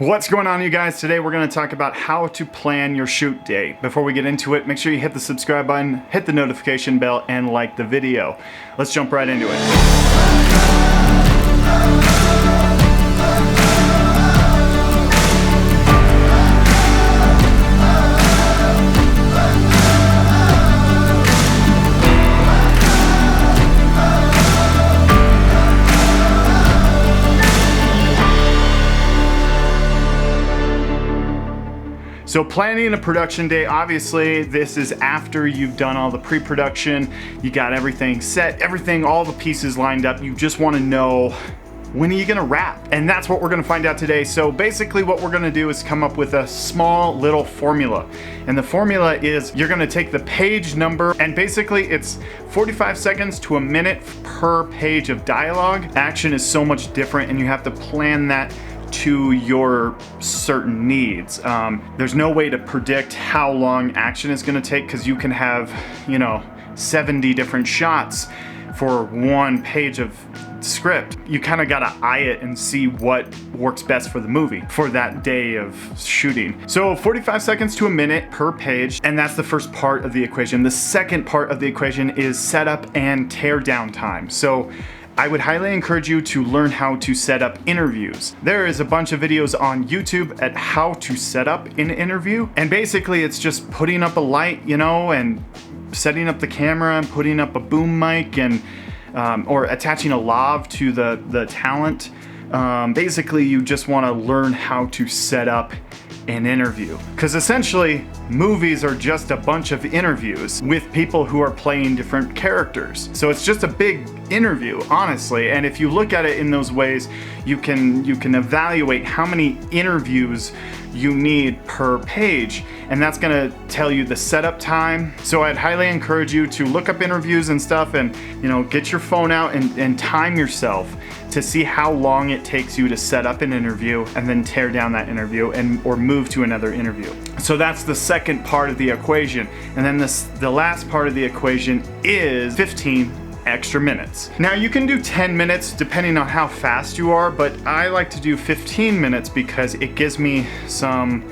What's going on, you guys? Today we're going to talk about how to plan your shoot day. Before we get into it, make sure you hit the subscribe button, hit the notification bell, and like the video. Let's jump right into it. So planning a production day, obviously this is after you've done all the pre-production, you got everything set, all the pieces lined up. You just want to know, when are you gonna wrap? And that's what we're gonna find out today. So basically what we're gonna do is come up with a small little formula. And the formula is you're gonna take the page number, and basically it's 45 seconds to a minute per page of dialogue. Action is so much different and you have to plan that to your certain needs. There's no way to predict how long action is gonna take, because you can have, 70 different shots for one page of script. You kind of gotta eye it and see what works best for the movie for that day of shooting. So 45 seconds to a minute per page, and that's the first part of the equation. The second part of the equation is setup and tear down time. So I would highly encourage you to learn how to set up interviews. There is a bunch of videos on YouTube at how to set up an interview. And basically it's just putting up a light, and setting up the camera and putting up a boom mic and or attaching a lav to the talent. Basically you just want to learn how to set up an interview, because essentially movies are just a bunch of interviews with people who are playing different characters. So it's just a big interview, honestly. And if you look at it in those ways, you can evaluate how many interviews you need per page, and that's gonna tell you the setup time. So I'd highly encourage you to look up interviews and stuff, and get your phone out and time yourself to see how long it takes you to set up an interview and then tear down that interview or move to another interview. So that's the second part of the equation. And then the last part of the equation is 15 extra minutes. Now you can do 10 minutes depending on how fast you are, but I like to do 15 minutes because it gives me some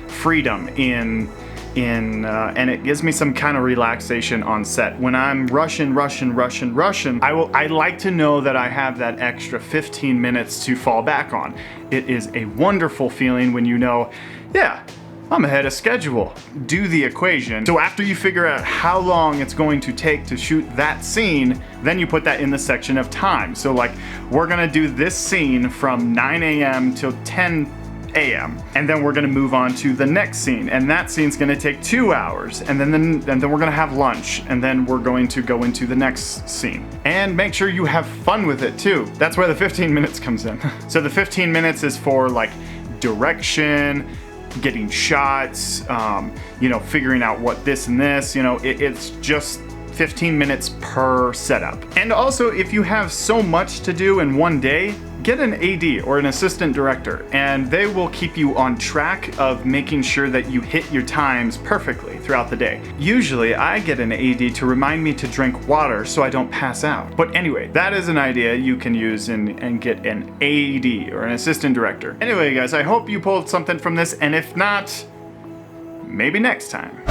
freedom and it gives me some kind of relaxation on set. When I'm rushing, I like to know that I have that extra 15 minutes to fall back on. It is a wonderful feeling when yeah, I'm ahead of schedule. Do the equation. So after you figure out how long it's going to take to shoot that scene, then you put that in the section of time. So like, we're gonna do this scene from 9 a.m. till 10 a.m. and then we're gonna move on to the next scene, and that scene's gonna take 2 hours, and then we're gonna have lunch, and then we're going to go into the next scene. And make sure you have fun with it too. That's where the 15 minutes comes in. So the 15 minutes is for like direction, getting shots, figuring out what this and this, it's just 15 minutes per setup. And also, if you have so much to do in one day, get an AD or an assistant director, and they will keep you on track of making sure that you hit your times perfectly throughout the day. Usually I get an AD to remind me to drink water so I don't pass out. But anyway, that is an idea you can use and get an AD or an assistant director. Anyway guys, I hope you pulled something from this, and if not, maybe next time.